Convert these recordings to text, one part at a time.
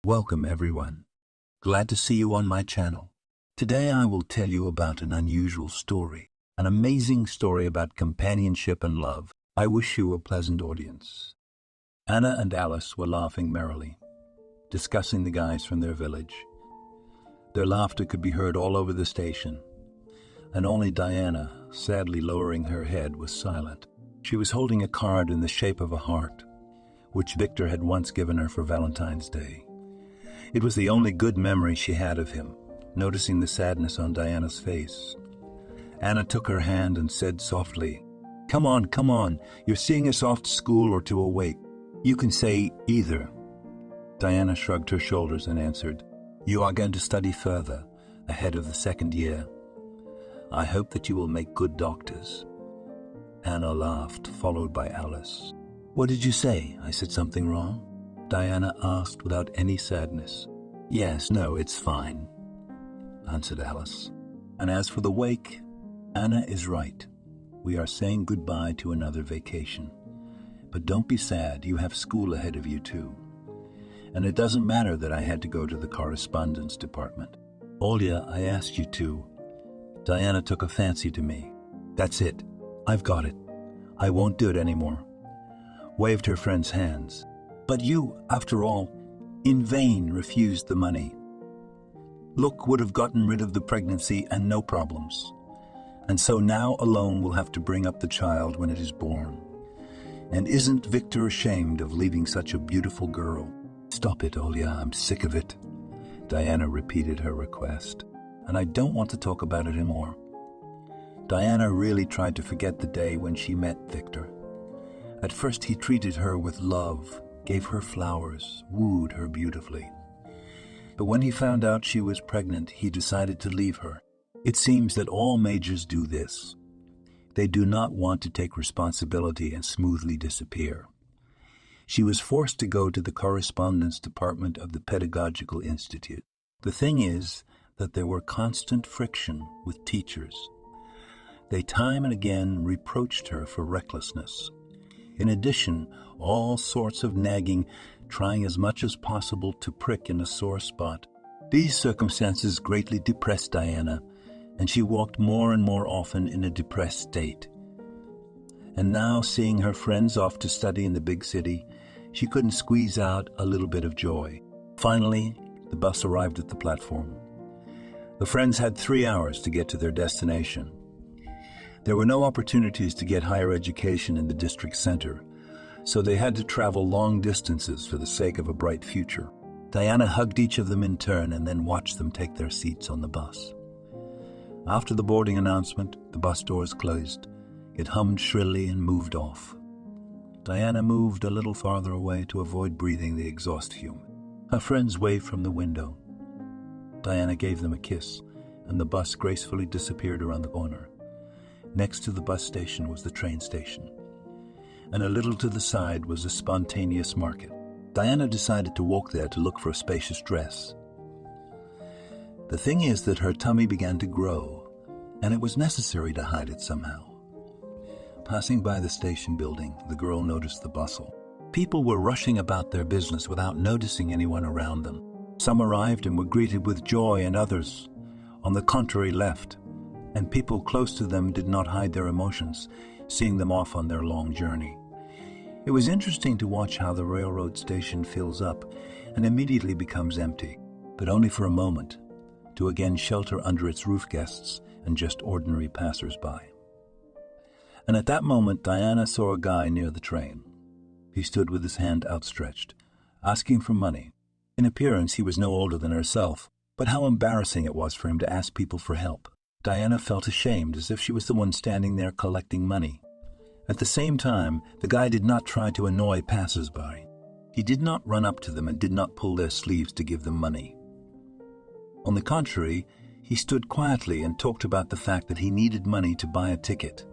Welcome everyone. Glad to see you on my channel. Today I will tell you about an unusual story, an amazing story about companionship and love. I wish you a pleasant audience. Anna and Alice were laughing merrily, discussing the guys from their village. Their laughter could be heard all over the station, and only Diana, sadly lowering her head, was silent. She was holding a card in the shape of a heart, which Victor had once given her for Valentine's Day. It was the only good memory she had of him. Noticing the sadness on Diana's face, Anna took her hand and said softly, come on, you're seeing us off to school or to a wake. You can say either." Diana shrugged her shoulders and answered, "You are going to study further, ahead of the second year. I hope that you will make good doctors." Anna laughed, followed by Alice. "What did you say? I said something wrong?" Diana asked without any sadness. "Yes, no, it's fine," answered Alice. "And as for the wake, Anna is right. We are saying goodbye to another vacation. But don't be sad, you have school ahead of you too. And it doesn't matter that I had to go to the correspondence department. Olya, I asked you to. Diana took a fancy to me. That's it. I've got it. I won't do it anymore." Waved her friend's hands. "But you, after all, in vain refused the money. Look would have gotten rid of the pregnancy and no problems. And so now alone we'll have to bring up the child when it is born. And isn't Victor ashamed of leaving such a beautiful girl?" "Stop it, Olya, I'm sick of it." Diana repeated her request. "And I don't want to talk about it anymore." Diana really tried to forget the day when she met Victor. At first he treated her with love, gave her flowers, wooed her beautifully. But when he found out she was pregnant, he decided to leave her. It seems that all majors do this. They do not want to take responsibility and smoothly disappear. She was forced to go to the correspondence department of the Pedagogical Institute. The thing is that there were constant friction with teachers. They time and again reproached her for recklessness. In addition, all sorts of nagging, trying as much as possible to prick in a sore spot. These circumstances greatly depressed Diana, and she walked more and more often in a depressed state. And now, seeing her friends off to study in the big city, she couldn't squeeze out a little bit of joy. Finally, the bus arrived at the platform. The friends had 3 hours to get to their destination. There were no opportunities to get higher education in the district center, so they had to travel long distances for the sake of a bright future. Diana hugged each of them in turn and then watched them take their seats on the bus. After the boarding announcement, the bus doors closed. It hummed shrilly and moved off. Diana moved a little farther away to avoid breathing the exhaust fume. Her friends waved from the window. Diana gave them a kiss, and the bus gracefully disappeared around the corner. Next to the bus station was the train station, and a little to the side was a spontaneous market. Diana decided to walk there to look for a spacious dress. The thing is that her tummy began to grow, and it was necessary to hide it somehow. Passing by the station building, the girl noticed the bustle. People were rushing about their business without noticing anyone around them. Some arrived and were greeted with joy, and others, on the contrary, left. And people close to them did not hide their emotions, seeing them off on their long journey. It was interesting to watch how the railroad station fills up and immediately becomes empty, but only for a moment, to again shelter under its roof guests and just ordinary passers-by. And at that moment, Diana saw a guy near the train. He stood with his hand outstretched, asking for money. In appearance, he was no older than herself, but how embarrassing it was for him to ask people for help. Diana felt ashamed, as if she was the one standing there collecting money. At the same time, the guy did not try to annoy passers-by. He did not run up to them and did not pull their sleeves to give them money. On the contrary, he stood quietly and talked about the fact that he needed money to buy a ticket.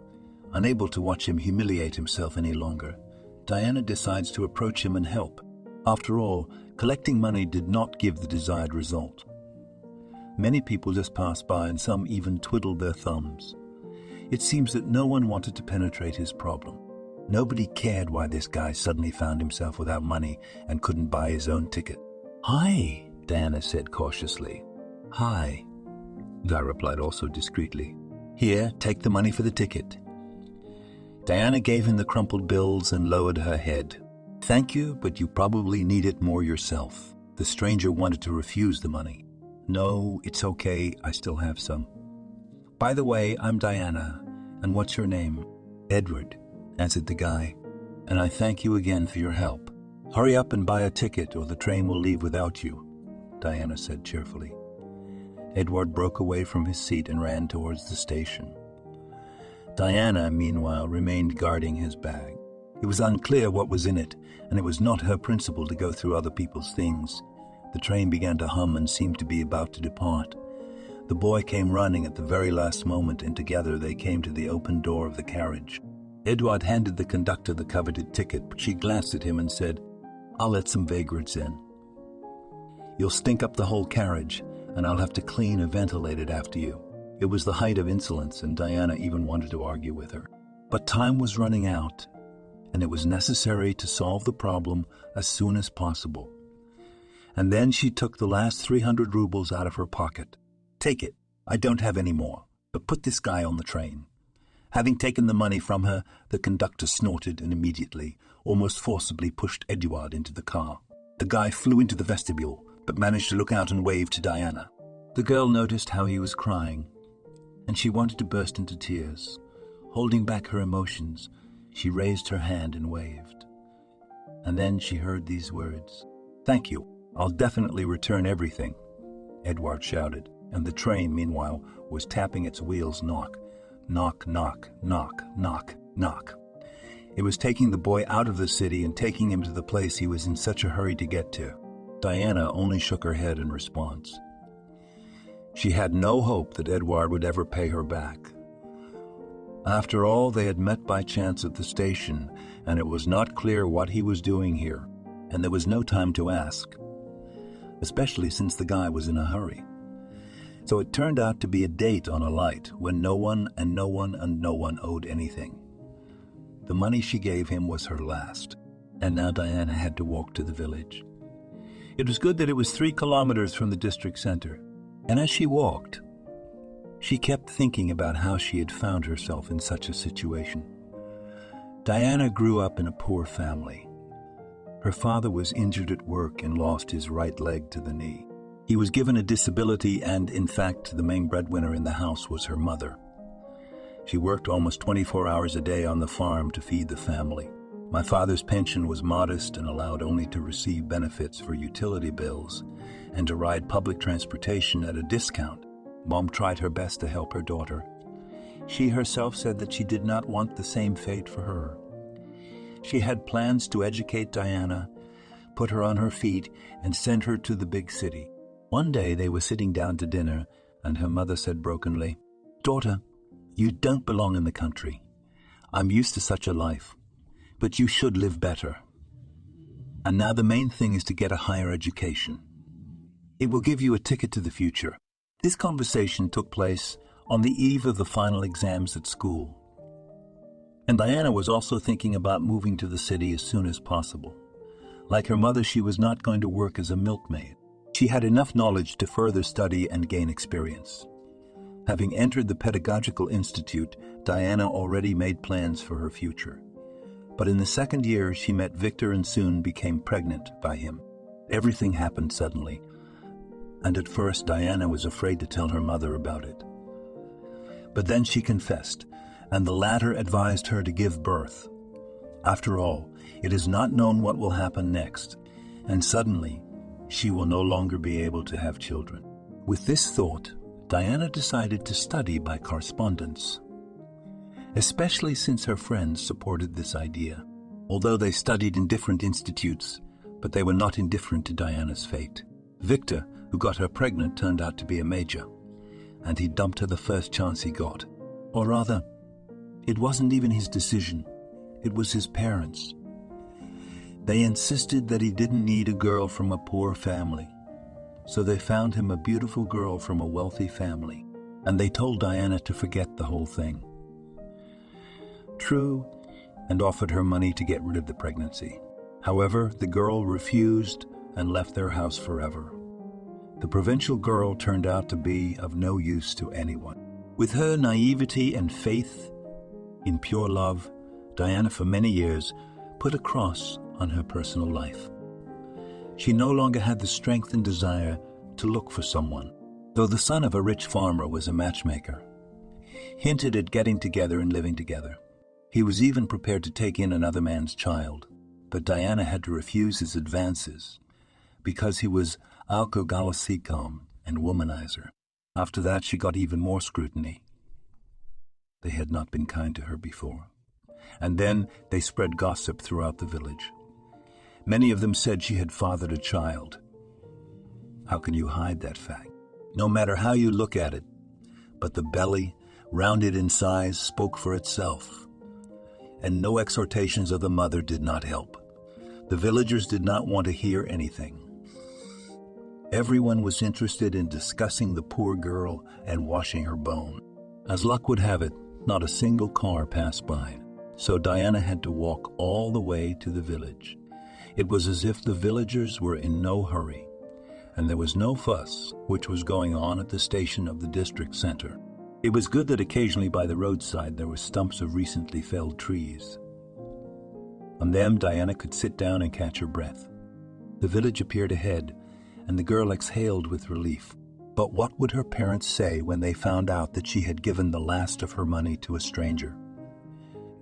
Unable to watch him humiliate himself any longer, Diana decides to approach him and help. After all, collecting money did not give the desired result. Many people just passed by, and some even twiddled their thumbs. It seems that no one wanted to penetrate his problem. Nobody cared why this guy suddenly found himself without money and couldn't buy his own ticket. "Hi," Diana said cautiously. "Hi," Guy replied also discreetly. "Here, take the money for the ticket." Diana gave him the crumpled bills and lowered her head. "Thank you, but you probably need it more yourself." The stranger wanted to refuse the money. "No, it's okay, I still have some." "By the way, I'm Diana, and what's your name?" "Edward," answered the guy, "and I thank you again for your help." "Hurry up and buy a ticket or the train will leave without you," Diana said cheerfully. Edward broke away from his seat and ran towards the station. Diana, meanwhile, remained guarding his bag. It was unclear what was in it, and it was not her principle to go through other people's things. The train began to hum and seemed to be about to depart. The boy came running at the very last moment, and together they came to the open door of the carriage. Edward handed the conductor the coveted ticket, but she glanced at him and said, "I'll let some vagrants in. You'll stink up the whole carriage, and I'll have to clean and ventilate it after you." It was the height of insolence, and Diana even wanted to argue with her. But time was running out, and it was necessary to solve the problem as soon as possible. And then she took the last 300 rubles out of her pocket. "Take it. I don't have any more, but put this guy on the train." Having taken the money from her, the conductor snorted and immediately, almost forcibly, pushed Edward into the car. The guy flew into the vestibule, but managed to look out and wave to Diana. The girl noticed how he was crying, and she wanted to burst into tears. Holding back her emotions, she raised her hand and waved. And then she heard these words, "Thank you. I'll definitely return everything," Edward shouted, and the train, meanwhile, was tapping its wheels knock, knock, knock, knock, knock, knock. It was taking the boy out of the city and taking him to the place he was in such a hurry to get to. Diana only shook her head in response. She had no hope that Edward would ever pay her back. After all, they had met by chance at the station, and it was not clear what he was doing here, and there was no time to ask, especially since the guy was in a hurry. So it turned out to be a date on a light when no one owed anything. The money she gave him was her last, and now Diana had to walk to the village. It was good that it was 3 kilometers from the district center, and as she walked, she kept thinking about how she had found herself in such a situation. Diana grew up in a poor family. Her father was injured at work and lost his right leg to the knee. He was given a disability, and in fact, the main breadwinner in the house was her mother. She worked almost 24 hours a day on the farm to feed the family. My father's pension was modest and allowed only to receive benefits for utility bills and to ride public transportation at a discount. Mom tried her best to help her daughter. She herself said that she did not want the same fate for her. She had plans to educate Diana, put her on her feet, and send her to the big city. One day they were sitting down to dinner, and her mother said brokenly, "Daughter, you don't belong in the country. I'm used to such a life, but you should live better. And now the main thing is to get a higher education. It will give you a ticket to the future." This conversation took place on the eve of the final exams at school. And Diana was also thinking about moving to the city as soon as possible. Like her mother, she was not going to work as a milkmaid. She had enough knowledge to further study and gain experience. Having entered the Pedagogical Institute, Diana already made plans for her future. But in the second year, she met Victor and soon became pregnant by him. Everything happened suddenly, and at first Diana was afraid to tell her mother about it. But then she confessed, and the latter advised her to give birth. After all, it is not known what will happen next, and suddenly she will no longer be able to have children. With this thought, Diana decided to study by correspondence, especially since her friends supported this idea. Although they studied in different institutes, but they were not indifferent to Diana's fate. Victor, who got her pregnant, turned out to be a major, and he dumped her the first chance he got. Or rather, it wasn't even his decision, it was his parents. They insisted that he didn't need a girl from a poor family, so they found him a beautiful girl from a wealthy family, and they told Diana to forget the whole thing. True, and offered her money to get rid of the pregnancy. However, the girl refused, and left their house forever. The provincial girl turned out to be of no use to anyone. With her naivety and faith in pure love, Diana for many years put a cross on her personal life. She no longer had the strength and desire to look for someone, though the son of a rich farmer was a matchmaker, hinted at getting together and living together. He was even prepared to take in another man's child, but Diana had to refuse his advances because he was alcoholic and womanizer. After that, she got even more scrutiny. They had not been kind to her before. And then they spread gossip throughout the village. Many of them said she had fathered a child. How can you hide that fact? No matter how you look at it, but the belly, rounded in size, spoke for itself. And no exhortations of the mother did not help. The villagers did not want to hear anything. Everyone was interested in discussing the poor girl and washing her bone. As luck would have it, not a single car passed by, so Diana had to walk all the way to the village. It was as if the villagers were in no hurry, and there was no fuss which was going on at the station of the district center. It was good that occasionally by the roadside there were stumps of recently felled trees. On them Diana could sit down and catch her breath. The village appeared ahead, and the girl exhaled with relief. But what would her parents say when they found out that she had given the last of her money to a stranger?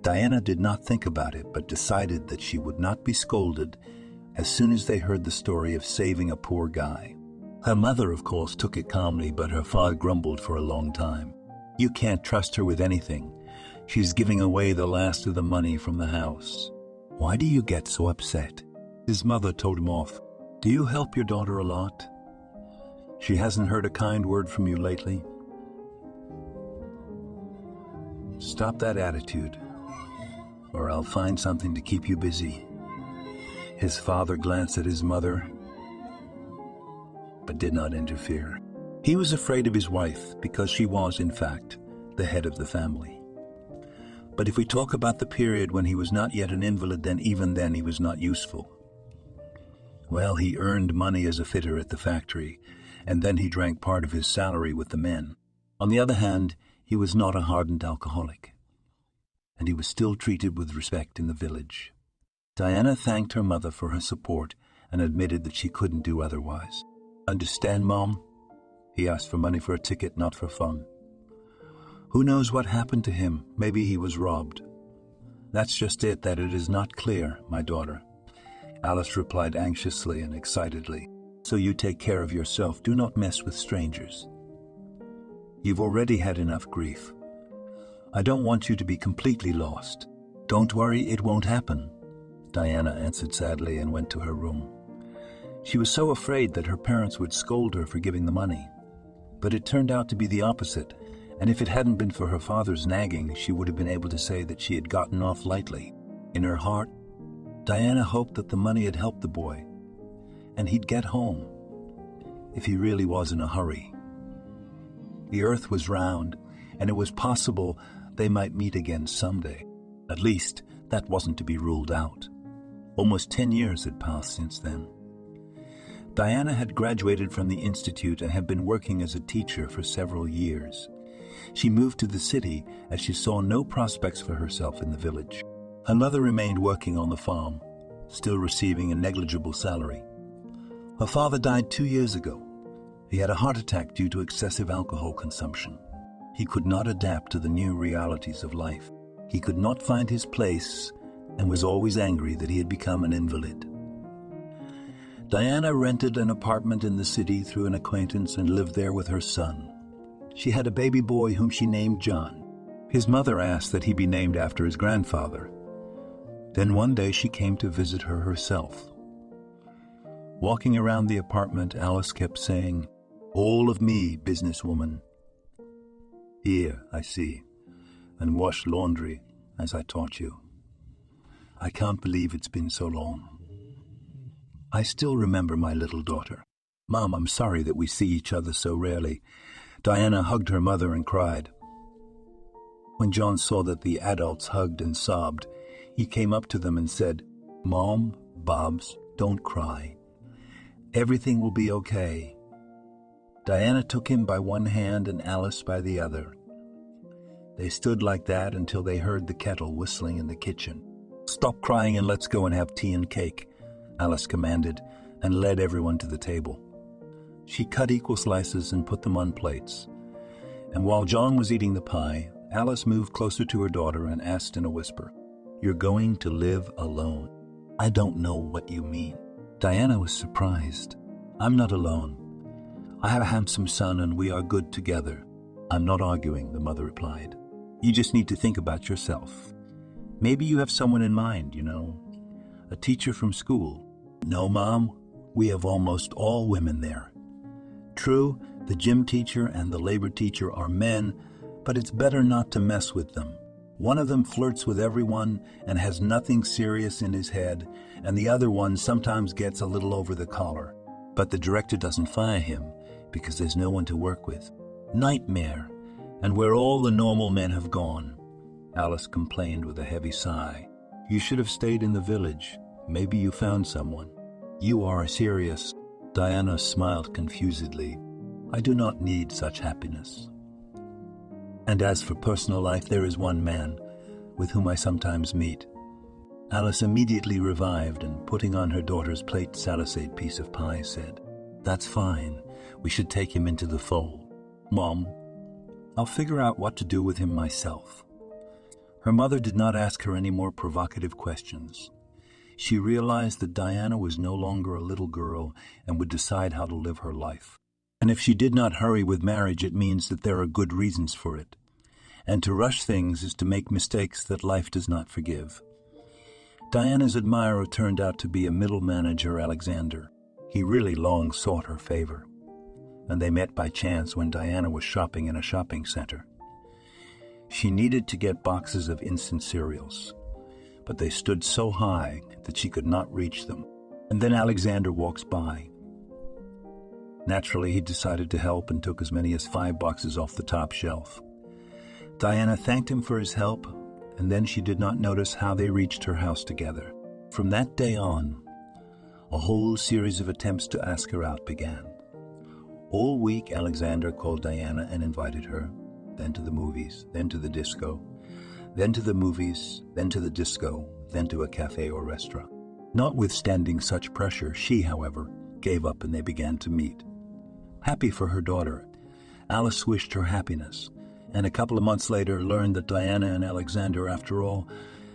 Diana did not think about it, but decided that she would not be scolded as soon as they heard the story of saving a poor guy. Her mother, of course, took it calmly, but her father grumbled for a long time. You can't trust her with anything. She's giving away the last of the money from the house. Why do you get so upset? His mother told him off. Do you help your daughter a lot? She hasn't heard a kind word from you lately. Stop that attitude, or I'll find something to keep you busy. His father glanced at his mother, but did not interfere. He was afraid of his wife because she was, in fact, the head of the family. But if we talk about the period when he was not yet an invalid, then even then he was not useful. Well, he earned money as a fitter at the factory, and then he drank part of his salary with the men. On the other hand, he was not a hardened alcoholic, and he was still treated with respect in the village. Diana thanked her mother for her support and admitted that she couldn't do otherwise. Understand, Mom? He asked for money for a ticket, not for fun. Who knows what happened to him? Maybe he was robbed. That's just it, that it is not clear, my daughter. Alice replied anxiously and excitedly. So you take care of yourself. Do not mess with strangers. You've already had enough grief. I don't want you to be completely lost. Don't worry, it won't happen, Diana answered sadly and went to her room. She was so afraid that her parents would scold her for giving the money. But it turned out to be the opposite, and if it hadn't been for her father's nagging, she would have been able to say that she had gotten off lightly. In her heart, Diana hoped that the money had helped the boy, and he'd get home, if he really was in a hurry. The earth was round, and it was possible they might meet again someday. At least, that wasn't to be ruled out. Almost 10 years had passed since then. Diana had graduated from the institute and had been working as a teacher for several years. She moved to the city as she saw no prospects for herself in the village. Her mother remained working on the farm, still receiving a negligible salary. Her father died 2 years ago. He had a heart attack due to excessive alcohol consumption. He could not adapt to the new realities of life. He could not find his place and was always angry that he had become an invalid. Diana rented an apartment in the city through an acquaintance and lived there with her son. She had a baby boy whom she named John. His mother asked that he be named after his grandfather. Then one day she came to visit her herself. Walking around the apartment, Alice kept saying, "All of me, businesswoman. Here, I see, and wash laundry as I taught you. I can't believe it's been so long. I still remember my little daughter. Mom, I'm sorry that we see each other so rarely." Diana hugged her mother and cried. When John saw that the adults hugged and sobbed, he came up to them and said, "Mom, Bobs, don't cry. Everything will be okay." Diana took him by one hand and Alice by the other. They stood like that until they heard the kettle whistling in the kitchen. "Stop crying and let's go and have tea and cake," Alice commanded, and led everyone to the table. She cut equal slices and put them on plates. And while John was eating the pie, Alice moved closer to her daughter and asked in a whisper, "You're going to live alone?" "I don't know what you mean." Diana was surprised. "I'm not alone. I have a handsome son and we are good together." "I'm not arguing," the mother replied. "You just need to think about yourself. Maybe you have someone in mind, a teacher from school." "No, Mom, we have almost all women there. True, the gym teacher and the labor teacher are men, but it's better not to mess with them. One of them flirts with everyone and has nothing serious in his head, and the other one sometimes gets a little over the collar. But the director doesn't fire him because there's no one to work with. Nightmare, and where all the normal men have gone," Alice complained with a heavy sigh. "You should have stayed in the village. Maybe you found someone." "You are serious." Diana smiled confusedly. "I do not need such happiness. And as for personal life, there is one man with whom I sometimes meet." Alice immediately revived and, putting on her daughter's plate salisade piece of pie, said, "That's fine. We should take him into the fold. Mom, I'll figure out what to do with him myself." Her mother did not ask her any more provocative questions. She realized that Diana was no longer a little girl and would decide how to live her life. And if she did not hurry with marriage, it means that there are good reasons for it. And to rush things is to make mistakes that life does not forgive. Diana's admirer turned out to be a middle manager, Alexander. He really long sought her favor, and they met by chance when Diana was shopping in a shopping center. She needed to get boxes of instant cereals, but they stood so high that she could not reach them. And then Alexander walks by. Naturally, he decided to help and took as many as 5 boxes off the top shelf. Diana thanked him for his help, and then she did not notice how they reached her house together. From that day on, a whole series of attempts to ask her out began. All week, Alexander called Diana and invited her, then to the movies, then to the disco, then to the movies, then to the disco, then to a cafe or restaurant. Notwithstanding such pressure, she, however, gave up and they began to meet. Happy for her daughter, Alice wished her happiness, and a couple of months later learned that Diana and Alexander, after all,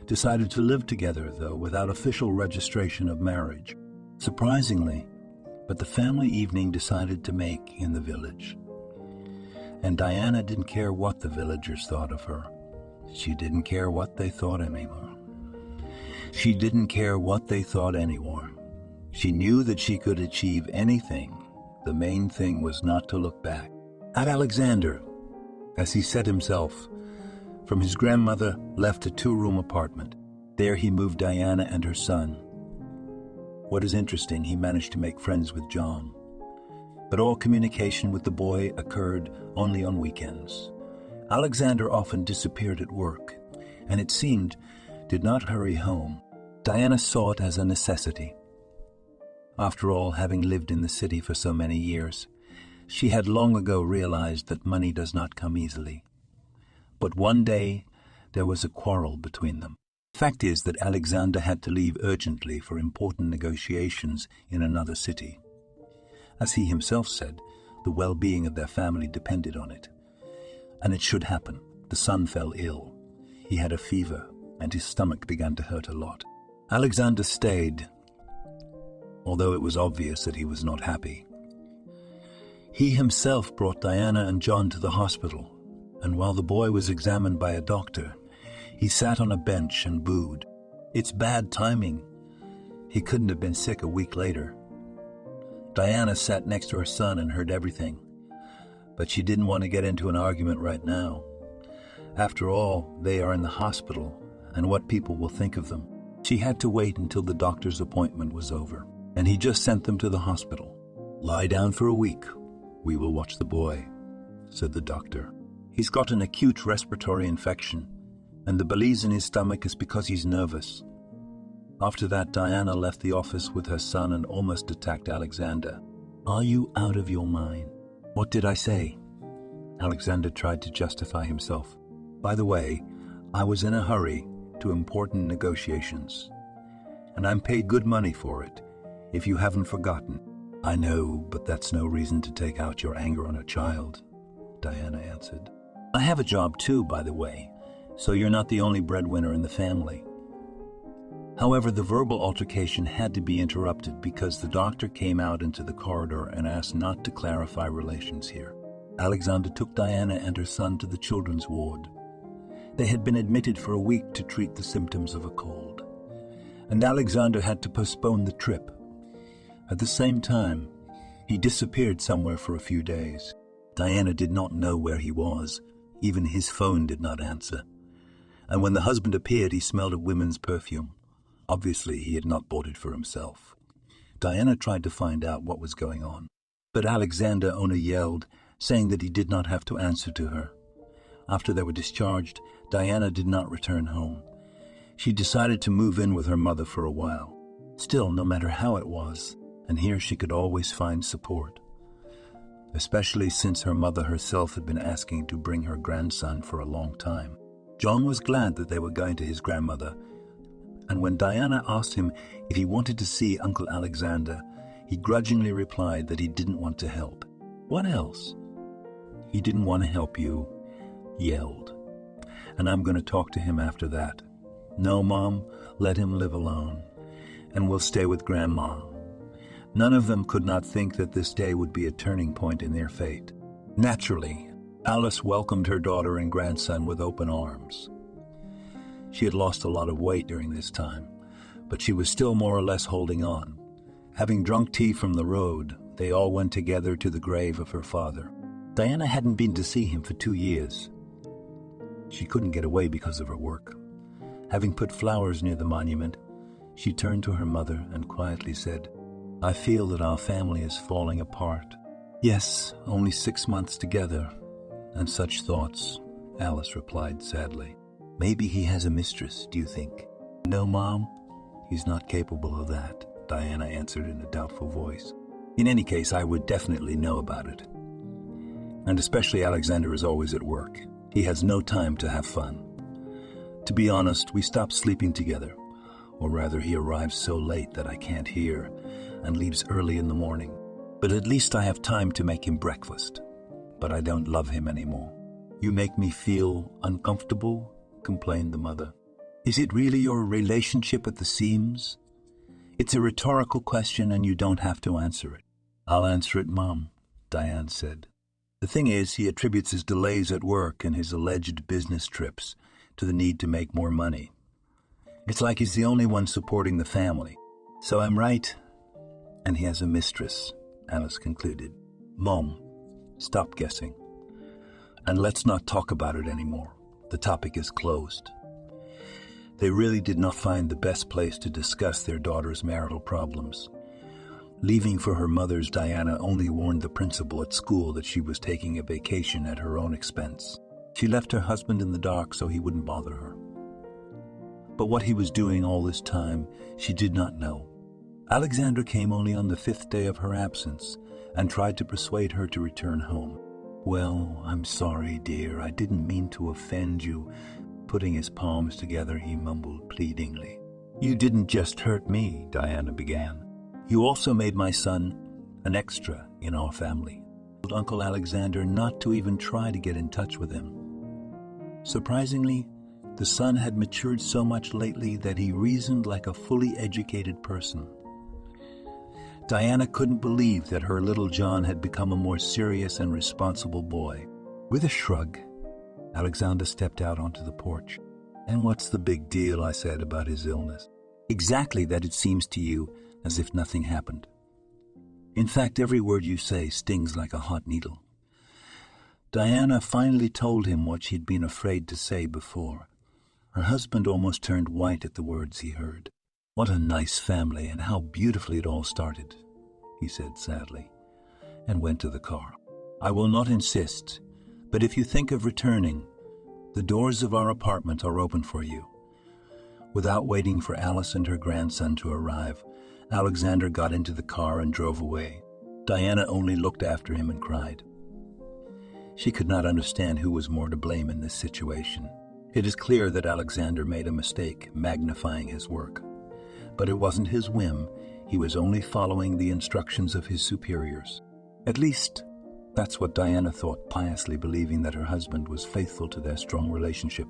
decided to live together, though without official registration of marriage. Surprisingly, but the family evening decided to make in the village. And Diana didn't care what the villagers thought of her. She didn't care what they thought anymore. She didn't care what they thought anymore. She knew that she could achieve anything. The main thing was not to look back. At Alexander, as he said himself, from his grandmother left a 2-room apartment. There he moved Diana and her son. What is interesting, he managed to make friends with John. But all communication with the boy occurred only on weekends. Alexander often disappeared at work, and it seemed did not hurry home. Diana saw it as a necessity. After all, having lived in the city for so many years, she had long ago realized that money does not come easily. But one day, there was a quarrel between them. The fact is that Alexander had to leave urgently for important negotiations in another city. As he himself said, the well-being of their family depended on it. And it should happen. The son fell ill. He had a fever, and his stomach began to hurt a lot. Alexander stayed, although it was obvious that he was not happy. He himself brought Diana and John to the hospital, and while the boy was examined by a doctor, he sat on a bench and booed. It's bad timing. He couldn't have been sick a week later. Diana sat next to her son and heard everything, but she didn't want to get into an argument right now. After all, they are in the hospital, and what people will think of them. She had to wait until the doctor's appointment was over, and he just sent them to the hospital. "Lie down for a week. We will watch the boy," said the doctor. "He's got an acute respiratory infection, and the belize in his stomach is because he's nervous." After that, Diana left the office with her son and almost attacked Alexander. "Are you out of your mind?" "What did I say?" Alexander tried to justify himself. "By the way, I was in a hurry to important negotiations, and I'm paid good money for it, if you haven't forgotten." "I know, but that's no reason to take out your anger on a child," Diana answered. "I have a job too, by the way, so you're not the only breadwinner in the family." However, the verbal altercation had to be interrupted because the doctor came out into the corridor and asked not to clarify relations here. Alexander took Diana and her son to the children's ward. They had been admitted for a week to treat the symptoms of a cold, and Alexander had to postpone the trip. At the same time, he disappeared somewhere for a few days. Diana did not know where he was. Even his phone did not answer. And when the husband appeared, he smelled of women's perfume. Obviously, he had not bought it for himself. Diana tried to find out what was going on, but Alexander only yelled, saying that he did not have to answer to her. After they were discharged, Diana did not return home. She decided to move in with her mother for a while. Still, no matter how it was, and here she could always find support, especially since her mother herself had been asking to bring her grandson for a long time. John was glad that they were going to his grandmother, and when Diana asked him if he wanted to see Uncle Alexander, he grudgingly replied that he didn't want to help. "What else?" "He didn't want to help you," yelled. "And I'm going to talk to him after that." "No, Mom, let him live alone, and we'll stay with Grandma." None of them could not think that this day would be a turning point in their fate. Naturally, Alice welcomed her daughter and grandson with open arms. She had lost a lot of weight during this time, but she was still more or less holding on. Having drunk tea from the road, they all went together to the grave of her father. Diana hadn't been to see him for 2 years. She couldn't get away because of her work. Having put flowers near the monument, she turned to her mother and quietly said, "I feel that our family is falling apart." "Yes, only 6 months together, and such thoughts," Alice replied sadly. "Maybe he has a mistress, do you think?" "No, Mom, he's not capable of that," Diana answered in a doubtful voice. "In any case, I would definitely know about it. And especially Alexander is always at work. He has no time to have fun. To be honest, we stopped sleeping together, or rather he arrives so late that I can't hear and leaves early in the morning. But at least I have time to make him breakfast. But I don't love him anymore." "You make me feel uncomfortable," complained the mother. "Is it really your relationship at the seams?" "It's a rhetorical question and you don't have to answer it." "I'll answer it, Mom," Diane said. "The thing is, he attributes his delays at work and his alleged business trips to the need to make more money. It's like he's the only one supporting the family. So I'm right. And he has a mistress," Alice concluded. "Mom, stop guessing. And let's not talk about it anymore. The topic is closed." They really did not find the best place to discuss their daughter's marital problems. Leaving for her mother's, Diana only warned the principal at school that she was taking a vacation at her own expense. She left her husband in the dark so he wouldn't bother her. But what he was doing all this time, she did not know. Alexander came only on the 5th day of her absence and tried to persuade her to return home. "Well, I'm sorry, dear. I didn't mean to offend you." Putting his palms together, he mumbled pleadingly. "You didn't just hurt me," Diana began. "You also made my son an extra in our family." I told Uncle Alexander not to even try to get in touch with him. Surprisingly, the son had matured so much lately that he reasoned like a fully educated person. Diana couldn't believe that her little John had become a more serious and responsible boy. With a shrug, Alexander stepped out onto the porch. "And what's the big deal?" I said, "about his illness?" "Exactly that it seems to you as if nothing happened. In fact, every word you say stings like a hot needle." Diana finally told him what she'd been afraid to say before. Her husband almost turned white at the words he heard. "What a nice family, and how beautifully it all started," he said sadly, and went to the car. "I will not insist, but if you think of returning, the doors of our apartment are open for you. Without waiting for Alice and her grandson to arrive, Alexander got into the car and drove away. Diana only looked after him and cried. She could not understand who was more to blame in this situation. It is clear that Alexander made a mistake magnifying his work. But it wasn't his whim. He was only following the instructions of his superiors. At least, that's what Diana thought, piously believing that her husband was faithful to their strong relationship.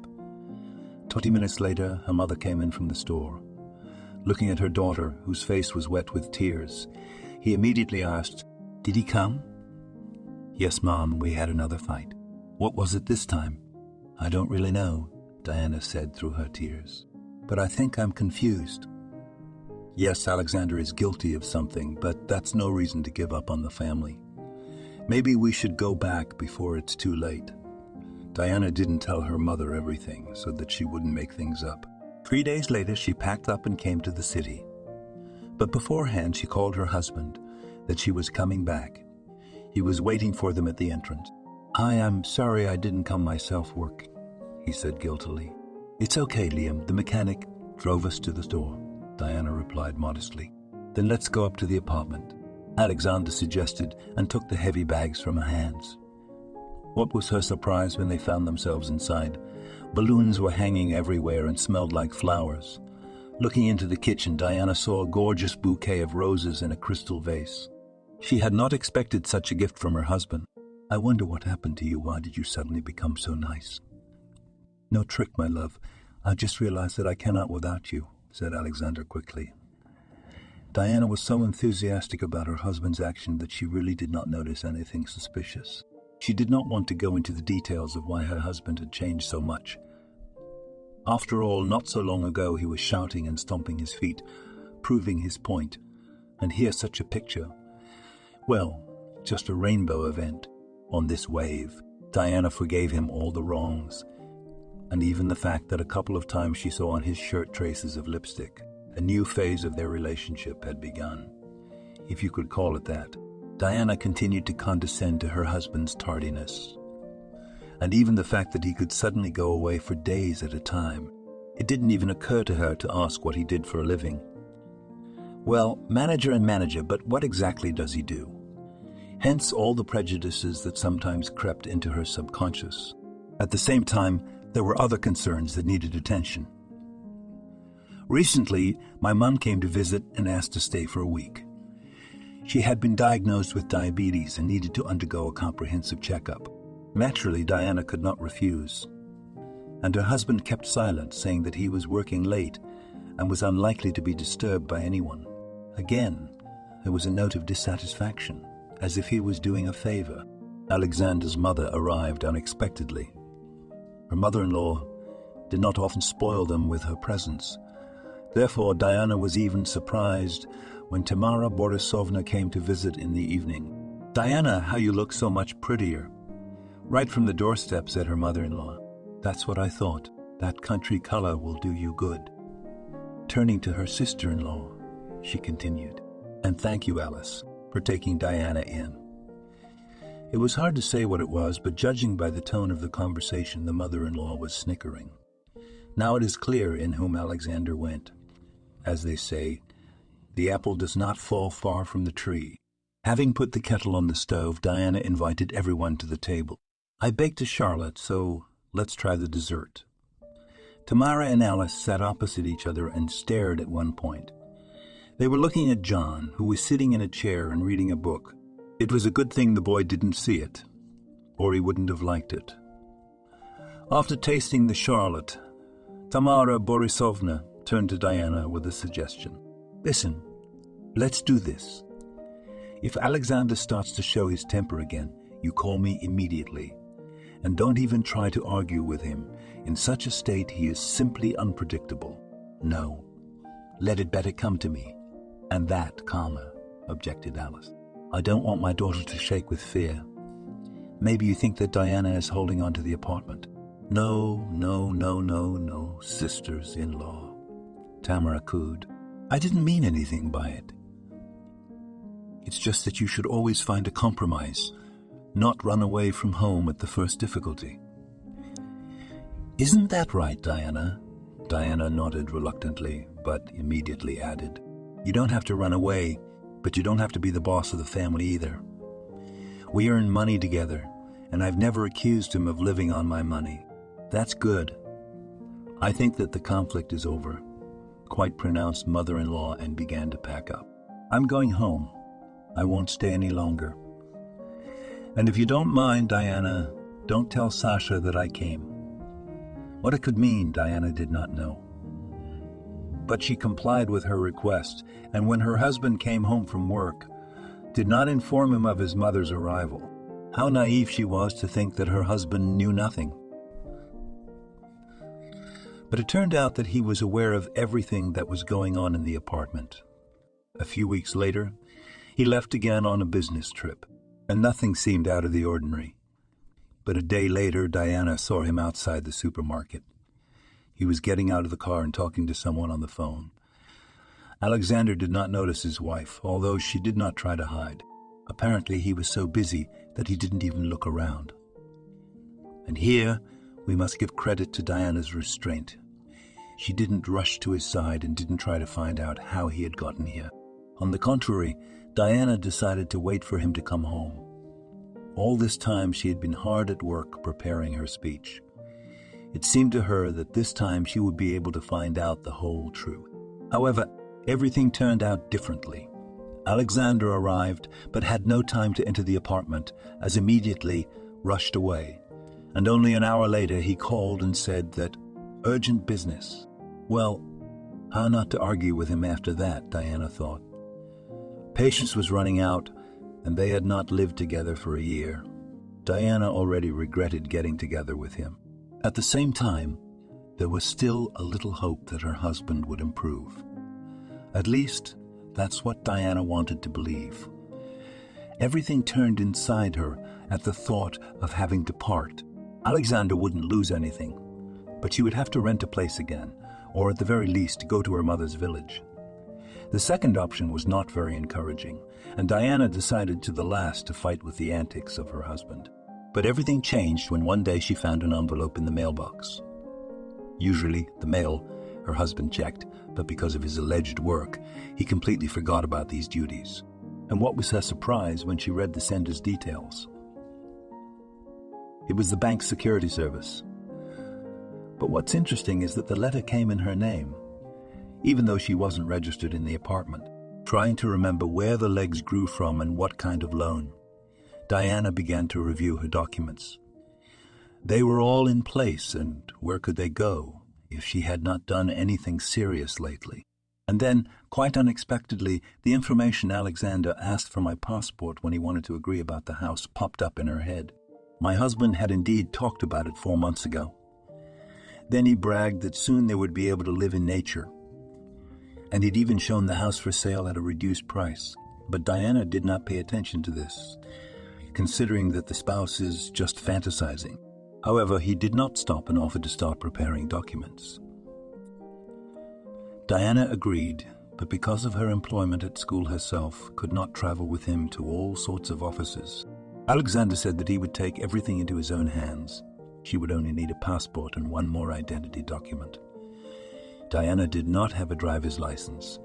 20 minutes later, her mother came in from the store. Looking at her daughter, whose face was wet with tears, he immediately asked, "Did he come?" "Yes, Mom, we had another fight." "What was it this time?" "I don't really know," Diana said through her tears. "But I think I'm confused." Yes, Alexander is guilty of something, but that's no reason to give up on the family. Maybe we should go back before it's too late. Diana didn't tell her mother everything so that she wouldn't make things up. 3 days later, she packed up and came to the city. But beforehand, she called her husband that she was coming back. He was waiting for them at the entrance. I'm sorry I didn't come myself, work," he said guiltily. "It's okay, Liam. The mechanic drove us to the store," Diana replied modestly. "Then let's go up to the apartment," Alexander suggested and took the heavy bags from her hands. What was her surprise when they found themselves inside? Balloons were hanging everywhere and smelled like flowers. Looking into the kitchen, Diana saw a gorgeous bouquet of roses in a crystal vase. She had not expected such a gift from her husband. "I wonder what happened to you. Why did you suddenly become so nice?" "No trick, my love. I just realized that I cannot without you," said Alexander quickly. Diana was so enthusiastic about her husband's action that she really did not notice anything suspicious. She did not want to go into the details of why her husband had changed so much. After all, not so long ago he was shouting and stomping his feet, proving his point. And here such a picture. Well, just a rainbow event. On this wave, Diana forgave him all the wrongs, and even the fact that a couple of times she saw on his shirt traces of lipstick. A new phase of their relationship had begun, if you could call it that. Diana continued to condescend to her husband's tardiness, and even the fact that he could suddenly go away for days at a time. It didn't even occur to her to ask what he did for a living. Well, manager and manager, but what exactly does he do? Hence all the prejudices that sometimes crept into her subconscious. At the same time, there were other concerns that needed attention. Recently, my mom came to visit and asked to stay for a week. She had been diagnosed with diabetes and needed to undergo a comprehensive checkup. Naturally, Diana could not refuse. And her husband kept silent, saying that he was working late and was unlikely to be disturbed by anyone. Again, there was a note of dissatisfaction, as if he was doing a favor. Alexander's mother arrived unexpectedly. Her mother-in-law did not often spoil them with her presence. Therefore, Diana was even surprised when Tamara Borisovna came to visit in the evening. "Diana, how you look so much prettier." "Right from the doorstep," said her mother-in-law. "That's what I thought. That country color will do you good." Turning to her sister-in-law, she continued, "And thank you, Alice, for taking Diana in." It was hard to say what it was, but judging by the tone of the conversation, the mother-in-law was snickering. Now it is clear in whom Alexander went. As they say, the apple does not fall far from the tree. Having put the kettle on the stove, Diana invited everyone to the table. "I baked a charlotte, so let's try the dessert." Tamara and Alice sat opposite each other and stared at one point. They were looking at John, who was sitting in a chair and reading a book. It was a good thing the boy didn't see it, or he wouldn't have liked it. After tasting the charlotte, Tamara Borisovna turned to Diana with a suggestion. "Listen, let's do this. If Alexander starts to show his temper again, you call me immediately. And don't even try to argue with him. In such a state, he is simply unpredictable. No, let it better come to me. And that calmer," objected Alice. "I don't want my daughter to shake with fear. Maybe you think that Diana is holding on to the apartment." No, sisters-in-law," Tamara cooed. "I didn't mean anything by it. It's just that you should always find a compromise, not run away from home at the first difficulty." "Isn't that right, Diana? Diana nodded reluctantly, but immediately added, "You don't have to run away, but you don't have to be the boss of the family either. We earn money together, and I've never accused him of living on my money. That's good. I think that the conflict is over," quite pronounced mother-in-law, and began to pack up. "I'm going home. I won't stay any longer. And if you don't mind, Diana, don't tell Sasha that I came." What it could mean, Diana did not know. But she complied with her request, and when her husband came home from work, did not inform him of his mother's arrival. How naive she was to think that her husband knew nothing. But it turned out that he was aware of everything that was going on in the apartment. A few weeks later, he left again on a business trip, and nothing seemed out of the ordinary. But a day later, Diana saw him outside the supermarket. He was getting out of the car and talking to someone on the phone. Alexander did not notice his wife, although she did not try to hide. Apparently, he was so busy that he didn't even look around. And here, we must give credit to Diana's restraint. She didn't rush to his side and didn't try to find out how he had gotten here. On the contrary, Diana decided to wait for him to come home. All this time, she had been hard at work preparing her speech. It seemed to her that this time she would be able to find out the whole truth. However, everything turned out differently. Alexander arrived, but had no time to enter the apartment, as immediately rushed away. And only an hour later he called and said that urgent business. Well, how not to argue with him after that, Diana thought. Patience was running out, and they had not lived together for a year. Diana already regretted getting together with him. At the same time, there was still a little hope that her husband would improve. At least, that's what Diana wanted to believe. Everything turned inside her at the thought of having to part. Alexander wouldn't lose anything, but she would have to rent a place again, or at the very least go to her mother's village. The second option was not very encouraging, and Diana decided to the last to fight with the antics of her husband. But everything changed when one day she found an envelope in the mailbox. Usually, the mail her husband checked, but because of his alleged work, he completely forgot about these duties. And what was her surprise when she read the sender's details? It was the bank's security service. But what's interesting is that the letter came in her name, even though she wasn't registered in the apartment. Trying to remember where the legs grew from and what kind of loan, Diana began to review her documents. They were all in place, and where could they go if she had not done anything serious lately? And then, quite unexpectedly, the information Alexander asked for my passport when he wanted to agree about the house popped up in her head. My husband had indeed talked about it 4 months ago. Then he bragged that soon they would be able to live in nature. And he'd even shown the house for sale at a reduced price. But Diana did not pay attention to this, considering that the spouse is just fantasizing. However, he did not stop and offered to start preparing documents. Diana agreed, but because of her employment at school herself, could not travel with him to all sorts of offices. Alexander said that he would take everything into his own hands. She would only need a passport and one more identity document. Diana did not have a driver's license,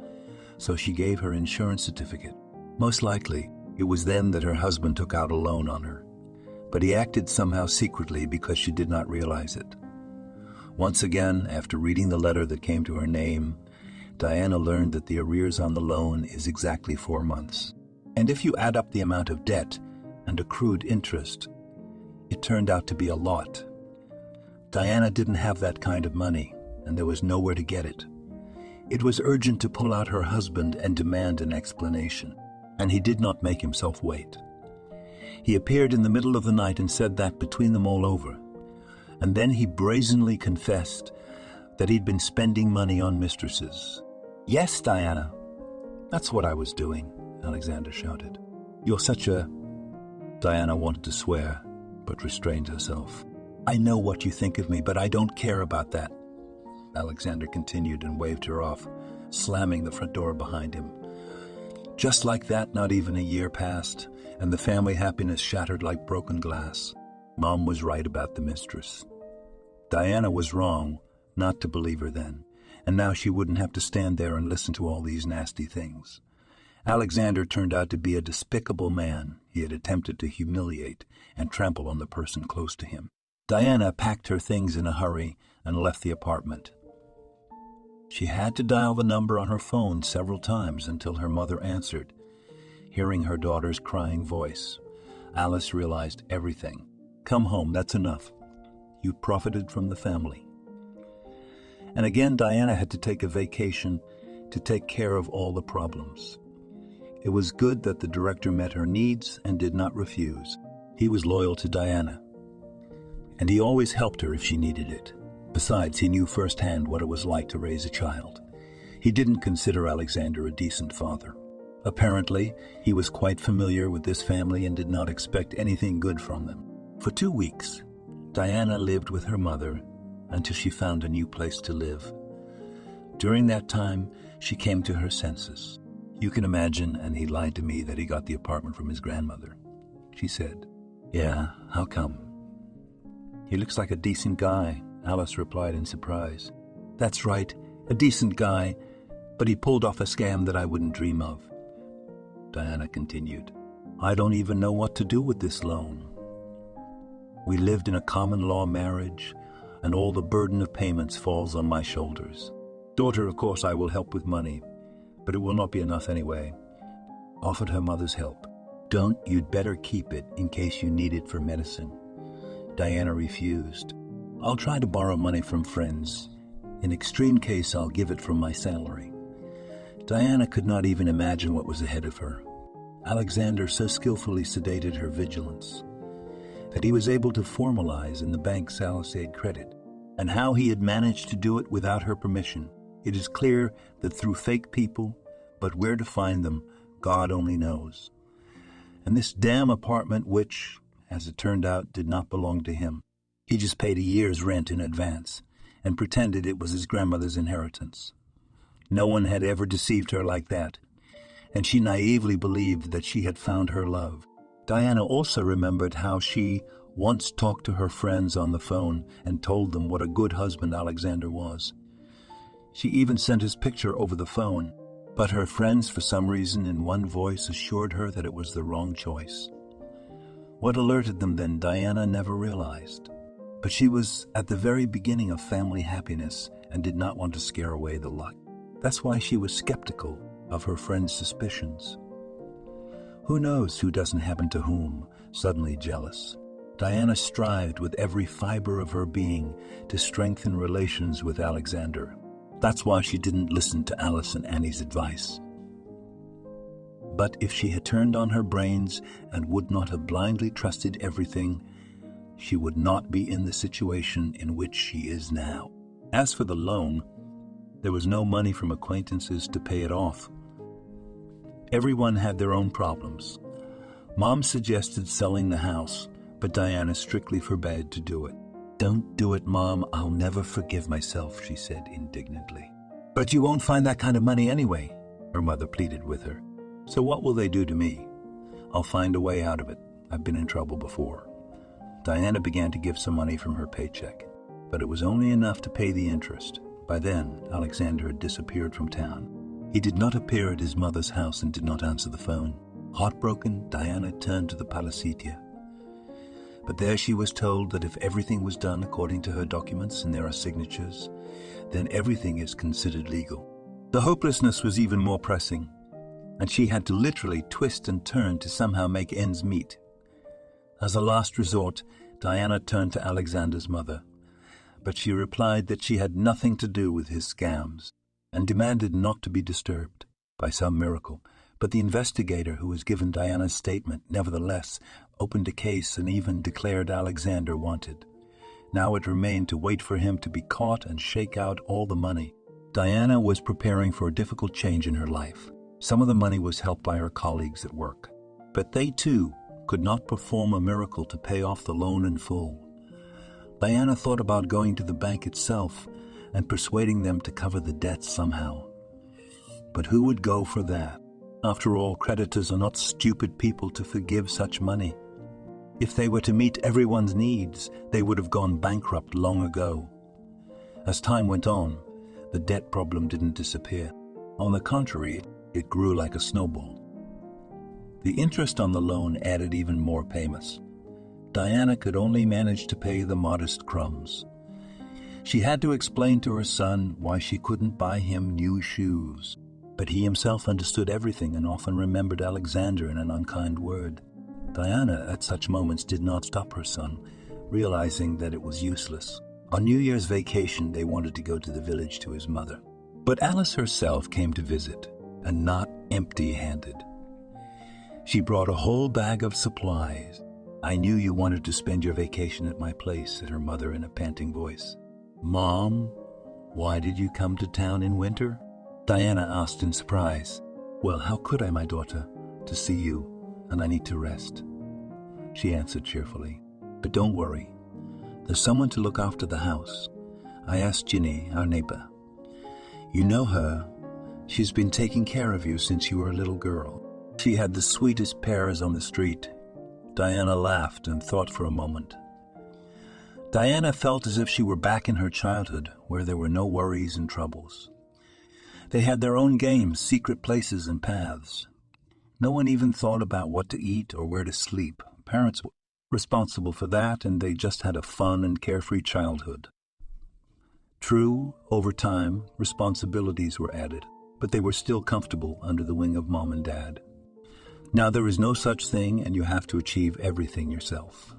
so she gave her insurance certificate. Most likely, it was then that her husband took out a loan on her, but he acted somehow secretly because she did not realize it. Once again, after reading the letter that came to her name, Diana learned that the arrears on the loan is exactly 4 months. And if you add up the amount of debt and accrued interest, it turned out to be a lot. Diana didn't have that kind of money, and there was nowhere to get it. It was urgent to pull out her husband and demand an explanation, and he did not make himself wait. He appeared in the middle of the night and said that between them all over, and then he brazenly confessed that he'd been spending money on mistresses. "Yes, Diana, that's what I was doing," Alexander shouted. "You're such a..." Diana wanted to swear, but restrained herself. "I know what you think of me, but I don't care about that," Alexander continued and waved her off, slamming the front door behind him. Just like that, not even a year passed, and the family happiness shattered like broken glass. Mom was right about the mistress. Diana was wrong, not to believe her then, and now she wouldn't have to stand there and listen to all these nasty things. Alexander turned out to be a despicable man. He had attempted to humiliate and trample on the person close to him. Diana packed her things in a hurry and left the apartment. She had to dial the number on her phone several times until her mother answered. Hearing her daughter's crying voice, Alice realized everything. "Come home, that's enough. You've profited from the family." And again, Diana had to take a vacation to take care of all the problems. It was good that the director met her needs and did not refuse. He was loyal to Diana, and he always helped her if she needed it. Besides, he knew firsthand what it was like to raise a child. He didn't consider Alexander a decent father. Apparently, he was quite familiar with this family and did not expect anything good from them. For 2 weeks, Diana lived with her mother until she found a new place to live. During that time, she came to her senses. "You can imagine, and he lied to me that he got the apartment from his grandmother," she said. "Yeah, how come?" "He looks like a decent guy," Alice replied in surprise. "That's right, a decent guy, but he pulled off a scam that I wouldn't dream of." Diana continued, "I don't even know what to do with this loan. We lived in a common law marriage, and all the burden of payments falls on my shoulders. Daughter, of course I will help with money, but it will not be enough anyway." Offered her mother's help. "Don't, you'd better keep it in case you need it for medicine." Diana refused. "I'll try to borrow money from friends. In extreme case, I'll give it from my salary." Diana could not even imagine what was ahead of her. Alexander so skillfully sedated her vigilance that he was able to formalize in the bank's Alice Aid credit, and how he had managed to do it without her permission. It is clear that through fake people, but where to find them, God only knows. And this damn apartment, which, as it turned out, did not belong to him. He just paid a year's rent in advance and pretended it was his grandmother's inheritance. No one had ever deceived her like that, and she naively believed that she had found her love. Diana also remembered how she once talked to her friends on the phone and told them what a good husband Alexander was. She even sent his picture over the phone, but her friends, for some reason, in one voice assured her that it was the wrong choice. What alerted them then, Diana never realized. But she was at the very beginning of family happiness and did not want to scare away the luck. That's why she was skeptical of her friends' suspicions. Who knows who doesn't happen to whom, suddenly jealous. Diana strived with every fiber of her being to strengthen relations with Alexander. That's why she didn't listen to Alice and Annie's advice. But if she had turned on her brains and would not have blindly trusted everything, she would not be in the situation in which she is now. As for the loan, there was no money from acquaintances to pay it off. Everyone had their own problems. Mom suggested selling the house, but Diana strictly forbade to do it. "Don't do it, Mom. I'll never forgive myself," she said indignantly. "But you won't find that kind of money anyway," her mother pleaded with her. "So what will they do to me? I'll find a way out of it. I've been in trouble before." Diana began to give some money from her paycheck, but it was only enough to pay the interest. By then, Alexander had disappeared from town. He did not appear at his mother's house and did not answer the phone. Heartbroken, Diana turned to the Palacitia. But there she was told that if everything was done according to her documents and there are signatures, then everything is considered legal. The hopelessness was even more pressing, and she had to literally twist and turn to somehow make ends meet. As a last resort, Diana turned to Alexander's mother, but she replied that she had nothing to do with his scams and demanded not to be disturbed. By some miracle, but the investigator who was given Diana's statement nevertheless opened a case and even declared Alexander wanted. Now it remained to wait for him to be caught and shake out all the money. Diana was preparing for a difficult change in her life. Some of the money was helped by her colleagues at work, but they too could not perform a miracle to pay off the loan in full. Diana thought about going to the bank itself and persuading them to cover the debts somehow. But who would go for that? After all, creditors are not stupid people to forgive such money. If they were to meet everyone's needs, they would have gone bankrupt long ago. As time went on, the debt problem didn't disappear. On the contrary, it grew like a snowball. The interest on the loan added even more payments. Diana could only manage to pay the modest crumbs. She had to explain to her son why she couldn't buy him new shoes, but he himself understood everything and often remembered Alexander in an unkind word. Diana, at such moments, did not stop her son, realizing that it was useless. On New Year's vacation, they wanted to go to the village to his mother. But Alice herself came to visit, and not empty-handed. She brought a whole bag of supplies. "I knew you wanted to spend your vacation at my place," said her mother in a panting voice. "Mom, why did you come to town in winter?" Diana asked in surprise. "Well, how could I, my daughter? To see you, and I need to rest," she answered cheerfully. "But don't worry. There's someone to look after the house. I asked Ginny, our neighbor. You know her. She's been taking care of you since you were a little girl. She had the sweetest pears on the street." Diana laughed and thought for a moment. Diana felt as if she were back in her childhood, where there were no worries and troubles. They had their own games, secret places and paths. No one even thought about what to eat or where to sleep. Parents were responsible for that, and they just had a fun and carefree childhood. True, over time, responsibilities were added, but they were still comfortable under the wing of Mom and Dad. Now there is no such thing, and you have to achieve everything yourself.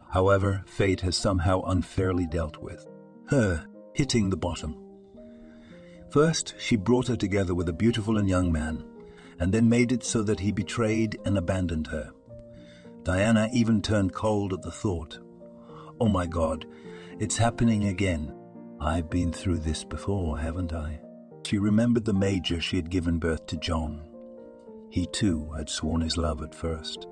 However, fate has somehow unfairly dealt with her, hitting the bottom. First, she brought her together with a beautiful and young man, and then made it so that he betrayed and abandoned her. Diana even turned cold at the thought. "Oh my God, it's happening again. I've been through this before, haven't I?" She remembered the Major she had given birth to John. He too had sworn his love at first.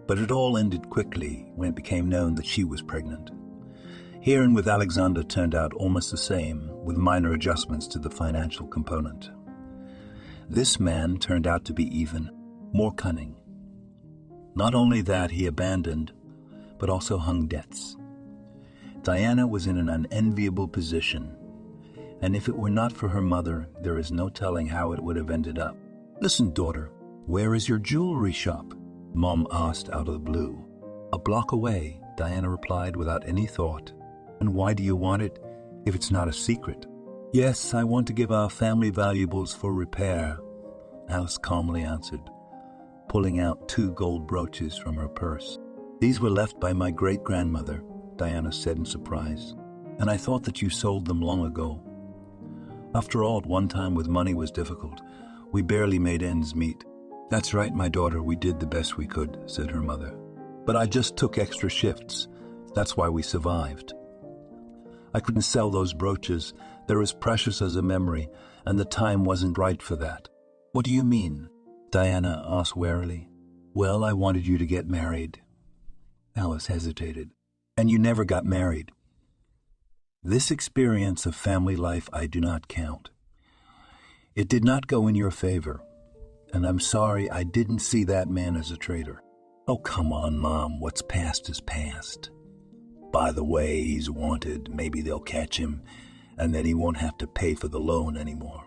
But it all ended quickly when it became known that she was pregnant. Herein with Alexander turned out almost the same, with minor adjustments to the financial component. This man turned out to be even more cunning. Not only that, he abandoned, but also hung debts. Diana was in an unenviable position, and if it were not for her mother, there is no telling how it would have ended up. "Listen, daughter, where is your jewelry shop?" Mom asked out of the blue. "A block away," Diana replied without any thought. "And why do you want it, if it's not a secret?" "Yes, I want to give our family valuables for repair," Alice calmly answered, pulling out 2 gold brooches from her purse. "These were left by my great-grandmother," Diana said in surprise, "and I thought that you sold them long ago. After all, at one time with money was difficult. We barely made ends meet." "That's right, my daughter, we did the best we could," said her mother. "But I just took extra shifts. That's why we survived. I couldn't sell those brooches. They're as precious as a memory, and the time wasn't right for that." "What do you mean?" Diana asked warily. "Well, I wanted you to get married." Alice hesitated. "And you never got married." "This experience of family life I do not count. It did not go in your favor, and I'm sorry I didn't see that man as a traitor." "Oh, come on, Mom, what's past is past. By the way, he's wanted. Maybe they'll catch him, and then he won't have to pay for the loan anymore."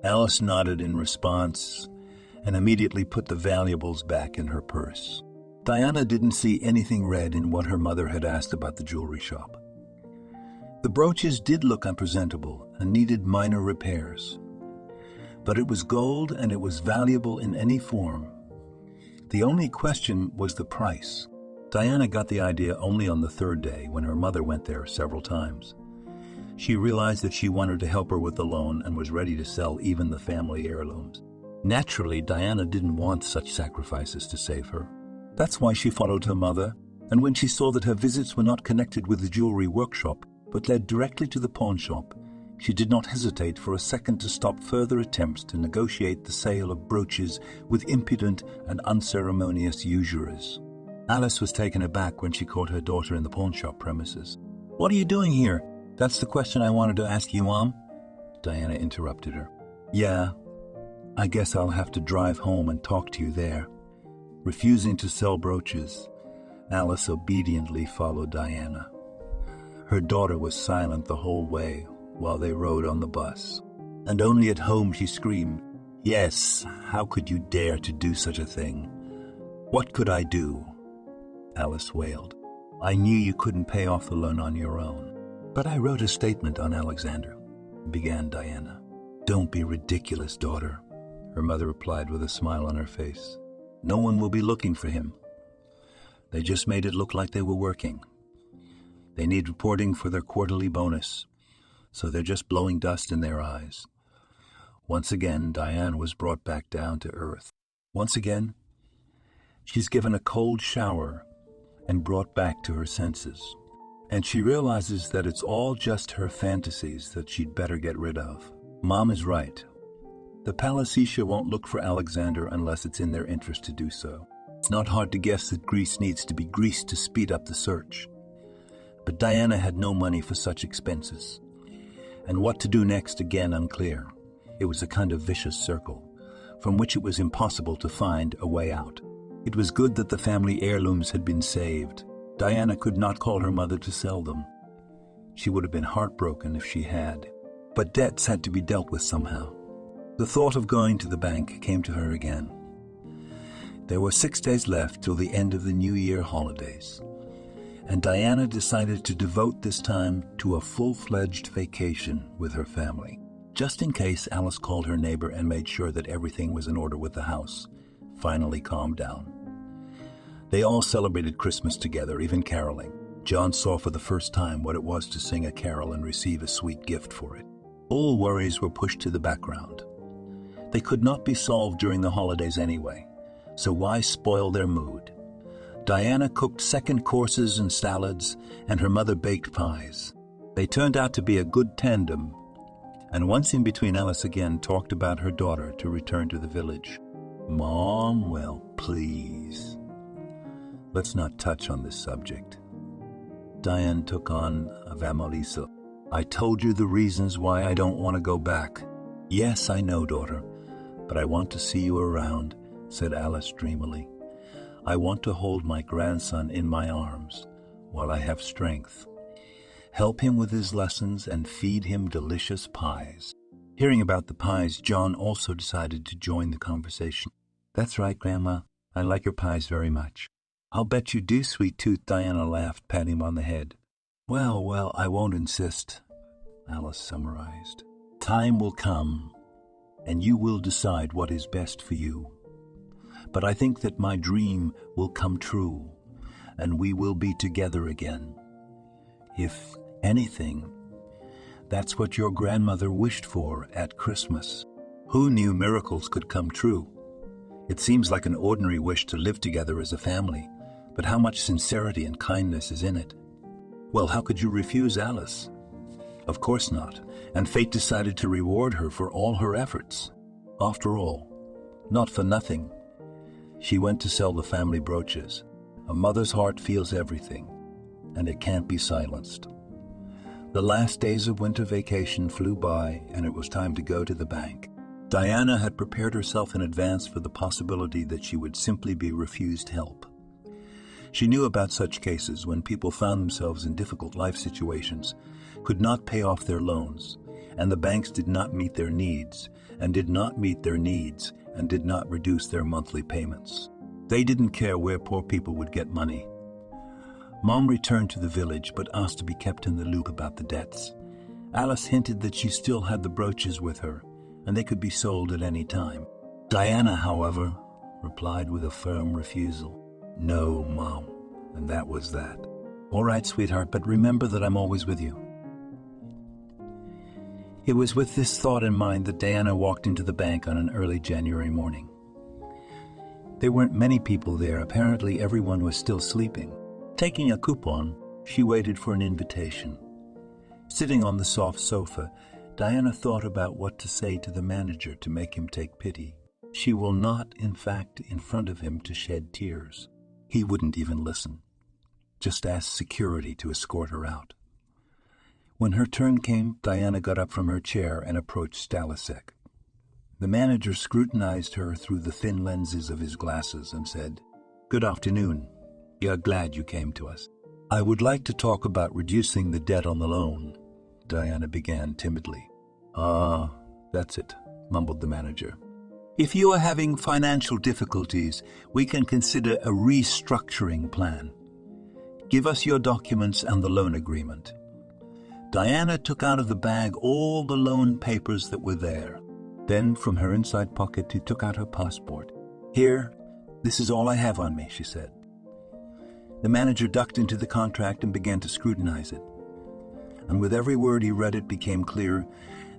Alice nodded in response and immediately put the valuables back in her purse. Diana didn't see anything red in what her mother had asked about the jewelry shop. The brooches did look unpresentable and needed minor repairs. But it was gold, and it was valuable in any form. The only question was the price. Diana got the idea only on the 3rd day, when her mother went there several times. She realized that she wanted to help her with the loan and was ready to sell even the family heirlooms. Naturally, Diana didn't want such sacrifices to save her. That's why she followed her mother, and when she saw that her visits were not connected with the jewelry workshop, but led directly to the pawn shop, she did not hesitate for a second to stop further attempts to negotiate the sale of brooches with impudent and unceremonious usurers. Alice was taken aback when she caught her daughter in the pawn shop premises. "What are you doing here? That's the question I wanted to ask you, Mom," Diana interrupted her. "Yeah, I guess I'll have to drive home and talk to you there." Refusing to sell brooches, Alice obediently followed Diana. Her daughter was silent the whole way while they rode on the bus. And only at home she screamed, "Yes, how could you dare to do such a thing? What could I do?" Alice wailed. "I knew you couldn't pay off the loan on your own. But I wrote a statement on Alexander," began Diana. "Don't be ridiculous, daughter," her mother replied with a smile on her face. "No one will be looking for him. They just made it look like they were working. They need reporting for their quarterly bonus, so they're just blowing dust in their eyes." Once again, Diane was brought back down to earth. Once again, she's given a cold shower and brought back to her senses. And she realizes that it's all just her fantasies that she'd better get rid of. Mom is right. The Palaccia won't look for Alexander unless it's in their interest to do so. It's not hard to guess that grease needs to be greased to speed up the search. But Diana had no money for such expenses. And what to do next, again unclear. It was a kind of vicious circle, from which it was impossible to find a way out. It was good that the family heirlooms had been saved. Diana could not call her mother to sell them. She would have been heartbroken if she had. But debts had to be dealt with somehow. The thought of going to the bank came to her again. There were 6 days left till the end of the New Year holidays, and Diana decided to devote this time to a full-fledged vacation with her family. Just in case, Alice called her neighbor and made sure that everything was in order with the house, finally calmed down. They all celebrated Christmas together, even caroling. John saw for the first time what it was to sing a carol and receive a sweet gift for it. All worries were pushed to the background. They could not be solved during the holidays anyway, so why spoil their mood? Diana cooked second courses and salads, and her mother baked pies. They turned out to be a good tandem, and once in between, Alice again talked about her daughter to return to the village. "Mom, well, please. Let's not touch on this subject." Diane took on a Vamalisa. "I told you the reasons why I don't want to go back." "Yes, I know, daughter, but I want to see you around," said Alice dreamily. "I want to hold my grandson in my arms while I have strength. Help him with his lessons and feed him delicious pies." Hearing about the pies, John also decided to join the conversation. "That's right, Grandma. I like your pies very much." "I'll bet you do, sweet tooth," Diana laughed, patting him on the head. Well, I won't insist," Alice summarized. "Time will come, and you will decide what is best for you. But I think that my dream will come true, and we will be together again. If anything, that's what your grandmother wished for at Christmas. Who knew miracles could come true? It seems like an ordinary wish to live together as a family, but how much sincerity and kindness is in it?" Well, how could you refuse Alice? Of course not, and fate decided to reward her for all her efforts. After all, not for nothing, she went to sell the family brooches. A mother's heart feels everything, and it can't be silenced. The last days of winter vacation flew by, and it was time to go to the bank. Diana had prepared herself in advance for the possibility that she would simply be refused help. She knew about such cases when people found themselves in difficult life situations, could not pay off their loans, and the banks did not meet their needs, and did not meet their needs, and did not reduce their monthly payments. They didn't care where poor people would get money. Mom returned to the village, but asked to be kept in the loop about the debts. Alice hinted that she still had the brooches with her, and they could be sold at any time. Diana, however, replied with a firm refusal. "No, Mom," and that was that. "All right, sweetheart, but remember that I'm always with you." It was with this thought in mind that Diana walked into the bank on an early January morning. There weren't many people there. Apparently everyone was still sleeping. Taking a coupon, she waited for an invitation. Sitting on the soft sofa, Diana thought about what to say to the manager to make him take pity. She will not, in fact, in front of him to shed tears. He wouldn't even listen. Just ask security to escort her out. When her turn came, Diana got up from her chair and approached Stalasek. The manager scrutinized her through the thin lenses of his glasses and said, "Good afternoon. We are glad you came to us." I would like to talk about reducing the debt on the loan, Diana began timidly. Ah, that's it, mumbled the manager. If you are having financial difficulties, we can consider a restructuring plan. Give us your documents and the loan agreement. Diana took out of the bag all the loan papers that were there. Then, from her inside pocket, she took out her passport. Here, this is all I have on me, she said. The manager ducked into the contract and began to scrutinize it. And with every word he read, it became clear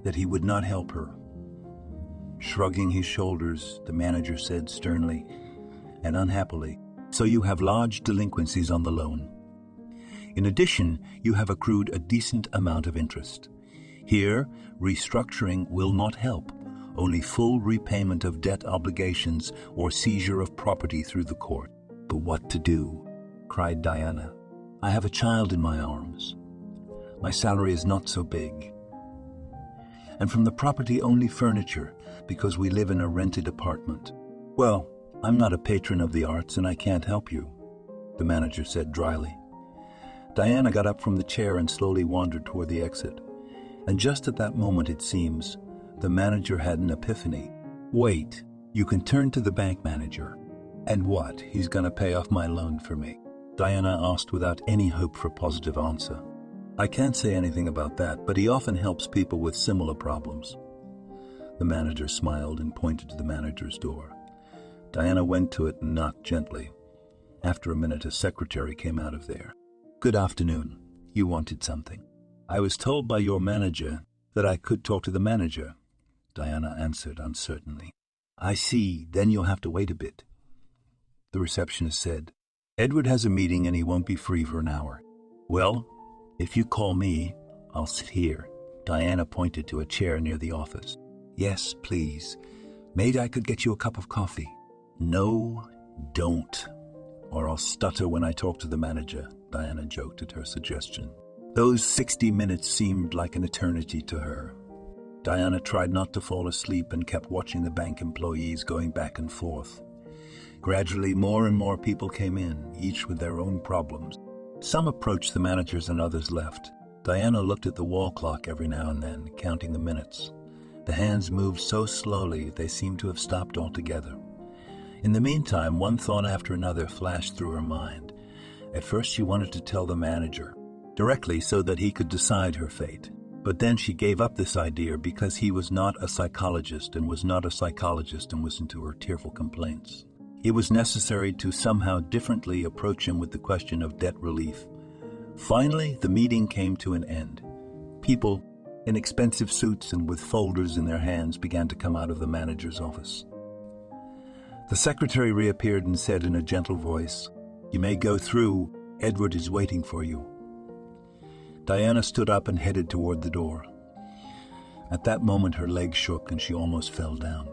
that he would not help her. Shrugging his shoulders, the manager said sternly and unhappily, "So you have large delinquencies on the loan. In addition, you have accrued a decent amount of interest. Here, restructuring will not help, only full repayment of debt obligations or seizure of property through the court." "But what to do?" cried Diana. "I have a child in my arms. My salary is not so big. And from the property only furniture, because we live in a rented apartment." "Well, I'm not a patron of the arts and I can't help you," the manager said dryly. Diana got up from the chair and slowly wandered toward the exit. And just at that moment, it seems, the manager had an epiphany. "Wait, you can turn to the bank manager. And what, he's going to pay off my loan for me?" Diana asked without any hope for a positive answer. "I can't say anything about that, but he often helps people with similar problems." The manager smiled and pointed to the manager's door. Diana went to it and knocked gently. After a minute, a secretary came out of there. "Good afternoon. You wanted something." "I was told by your manager that I could talk to the manager," Diana answered uncertainly. "I see. Then you'll have to wait a bit," the receptionist said. "Edward has a meeting and he won't be free for an hour." "Well, if you call me, I'll sit here." Diana pointed to a chair near the office. "Yes, please. Maybe I could get you a cup of coffee." "No, don't, or I'll stutter when I talk to the manager," Diana joked at her suggestion. Those 60 minutes seemed like an eternity to her. Diana tried not to fall asleep and kept watching the bank employees going back and forth. Gradually, more and more people came in, each with their own problems. Some approached the managers and others left. Diana looked at the wall clock every now and then, counting the minutes. The hands moved so slowly they seemed to have stopped altogether. In the meantime, one thought after another flashed through her mind. At first she wanted to tell the manager, directly so that he could decide her fate. But then she gave up this idea because he was not a psychologist and listened to her tearful complaints. It was necessary to somehow differently approach him with the question of debt relief. Finally, the meeting came to an end. People in expensive suits and with folders in their hands began to come out of the manager's office. The secretary reappeared and said in a gentle voice, "You may go through. Edward is waiting for you." Diana stood up and headed toward the door. At that moment, her legs shook and she almost fell down.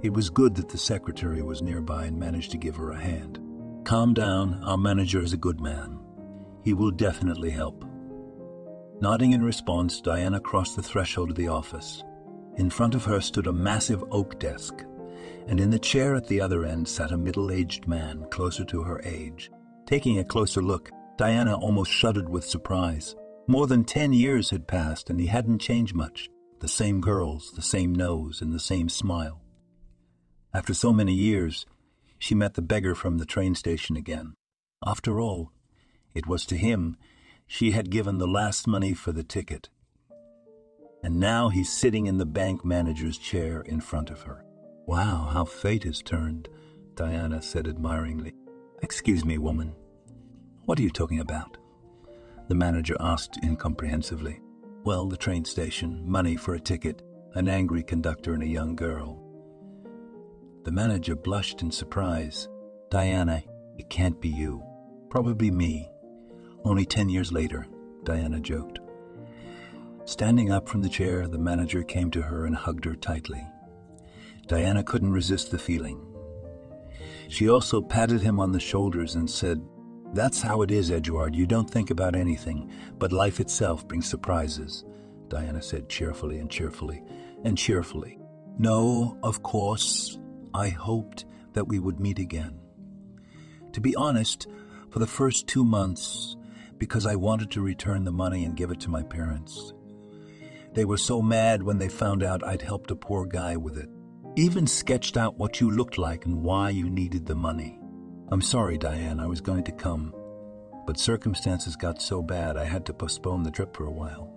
It was good that the secretary was nearby and managed to give her a hand. "Calm down. Our manager is a good man. He will definitely help." Nodding in response, Diana crossed the threshold of the office. In front of her stood a massive oak desk, and in the chair at the other end sat a middle-aged man closer to her age. Taking a closer look, Diana almost shuddered with surprise. More than 10 years had passed and he hadn't changed much. The same curls, the same nose, and the same smile. After so many years, she met the beggar from the train station again. After all, it was to him she had given the last money for the ticket. And now he's sitting in the bank manager's chair in front of her. "Wow, how fate has turned," Diana said admiringly. "Excuse me, woman. What are you talking about?" the manager asked incomprehensively. "Well, the train station, money for a ticket, an angry conductor and a young girl." The manager blushed in surprise. "Diana, it can't be you. Probably me. Only 10 years later," Diana joked. Standing up from the chair, the manager came to her and hugged her tightly. Diana couldn't resist the feeling. She also patted him on the shoulders and said, "That's how it is, Edward. You don't think about anything, but life itself brings surprises," Diana said cheerfully. "No, of course, I hoped that we would meet again. To be honest, for the first 2 months, because I wanted to return the money and give it to my parents. They were so mad when they found out I'd helped a poor guy with it. Even sketched out what you looked like and why you needed the money. I'm sorry, Diane, I was going to come, but circumstances got so bad I had to postpone the trip for a while.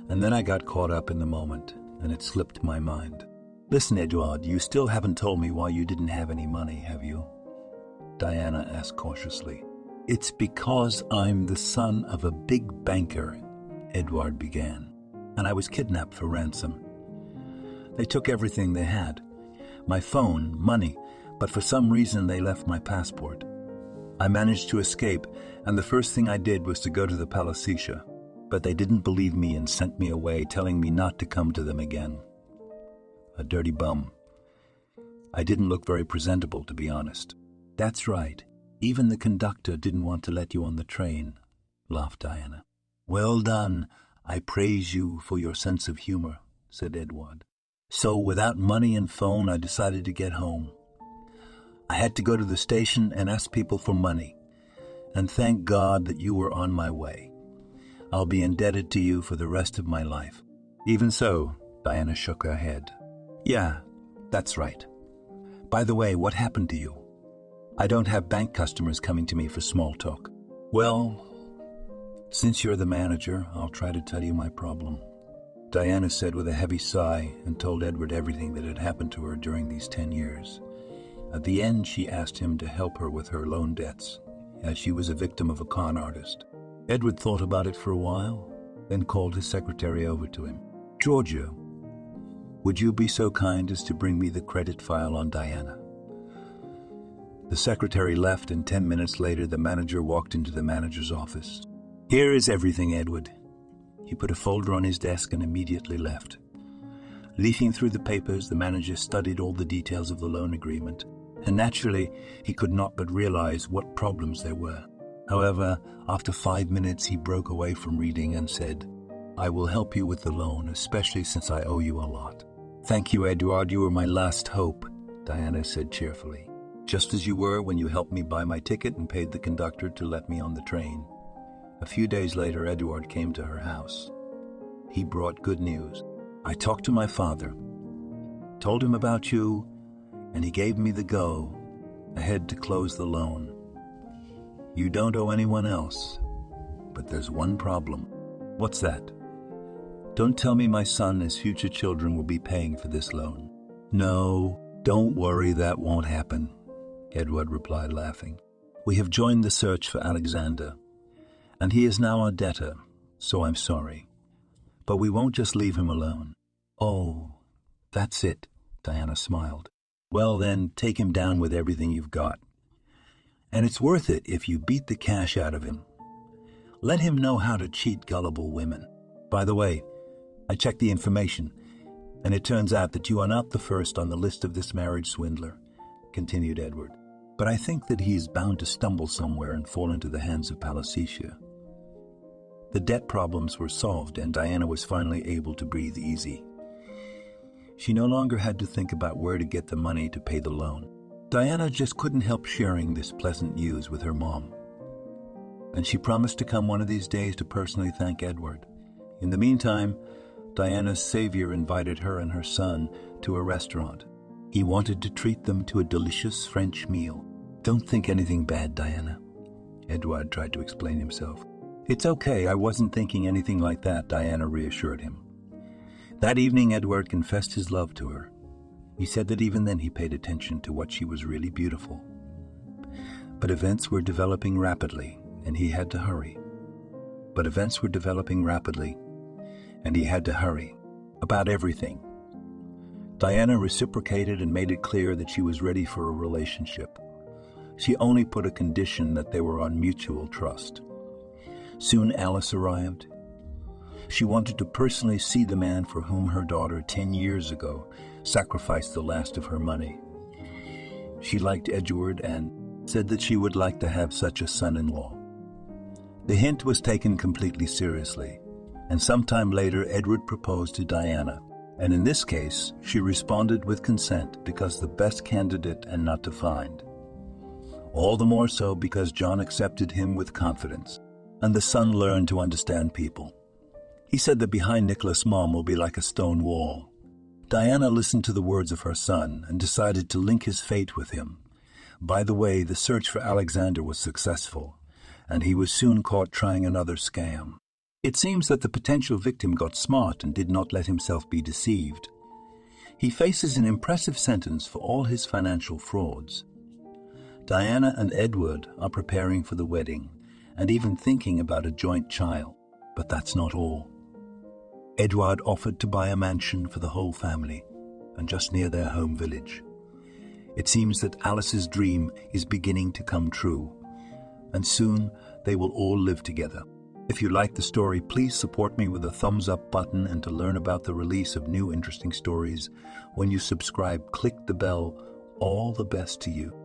And then I got caught up in the moment, and it slipped my mind. Listen, Edward, you still haven't told me why you didn't have any money, have you? Diana asked cautiously. It's because I'm the son of a big banker, Edward began, and I was kidnapped for ransom. They took everything they had, my phone, money, but for some reason they left my passport. I managed to escape, and the first thing I did was to go to the Palacetia, but they didn't believe me and sent me away, telling me not to come to them again. A dirty bum. I didn't look very presentable, to be honest. That's right. Even the conductor didn't want to let you on the train, laughed Diana. Well done. I praise you for your sense of humor, said Edward. So without money and phone, I decided to get home. I had to go to the station and ask people for money, and thank God that you were on my way. I'll be indebted to you for the rest of my life. Even so, Diana shook her head. Yeah, that's right. By the way, what happened to you? I don't have bank customers coming to me for small talk. Well, since you're the manager, I'll try to tell you my problem. Diana said with a heavy sigh and told Edward everything that had happened to her during these 10 years. At the end, she asked him to help her with her loan debts, as she was a victim of a con artist. Edward thought about it for a while, then called his secretary over to him. Georgia, would you be so kind as to bring me the credit file on Diana? The secretary left, and 10 minutes later the manager walked into the manager's office. Here is everything, Edward. He put a folder on his desk and immediately left. Leafing through the papers, the manager studied all the details of the loan agreement, and naturally he could not but realize what problems there were. However, after 5 minutes he broke away from reading and said, I will help you with the loan, especially since I owe you a lot. Thank you, Edward, you were my last hope, Diana said cheerfully. Just as you were when you helped me buy my ticket and paid the conductor to let me on the train. A few days later, Edward came to her house. He brought good news. I talked to my father, told him about you, and he gave me the go ahead to close the loan. You don't owe anyone else, but there's one problem. What's that? Don't tell me my son and his future children will be paying for this loan. No, don't worry, that won't happen, Edward replied, laughing. We have joined the search for Alexander, and he is now our debtor, so I'm sorry. But we won't just leave him alone. Oh, that's it, Diana smiled. Well then, take him down with everything you've got. And it's worth it if you beat the cash out of him. Let him know how to cheat gullible women. By the way, I checked the information, and it turns out that you are not the first on the list of this marriage swindler, continued Edward. But I think that he is bound to stumble somewhere and fall into the hands of Palacetia. The debt problems were solved, and Diana was finally able to breathe easy. She no longer had to think about where to get the money to pay the loan. Diana just couldn't help sharing this pleasant news with her mom. And she promised to come one of these days to personally thank Edward. In the meantime, Diana's savior invited her and her son to a restaurant. He wanted to treat them to a delicious French meal. Don't think anything bad, Diana, Edward tried to explain himself. It's okay, I wasn't thinking anything like that, Diana reassured him. That evening, Edward confessed his love to her. He said that even then he paid attention to what she was really beautiful. But events were developing rapidly, and he had to hurry. About everything. Diana reciprocated and made it clear that she was ready for a relationship. She only put a condition that they were on mutual trust. Soon Alice arrived. She wanted to personally see the man for whom her daughter 10 years ago sacrificed the last of her money. She liked Edward and said that she would like to have such a son-in-law. The hint was taken completely seriously, and sometime later Edward proposed to Diana, and in this case she responded with consent because the best candidate and not to find. All the more so because John accepted him with confidence. and the son learned to understand people. He said that behind Nicholas' mom will be like a stone wall. Diana listened to the words of her son and decided to link his fate with him. By the way, the search for Alexander was successful, and he was soon caught trying another scam. It seems that the potential victim got smart and did not let himself be deceived. He faces an impressive sentence for all his financial frauds. Diana and Edward are preparing for the wedding and even thinking about a joint child, but that's not all. Edward offered to buy a mansion for the whole family, and just near their home village. It seems that Alice's dream is beginning to come true, and soon they will all live together. If you like the story, please support me with a thumbs up button, and to learn about the release of new interesting stories, when you subscribe, click the bell. All the best to you.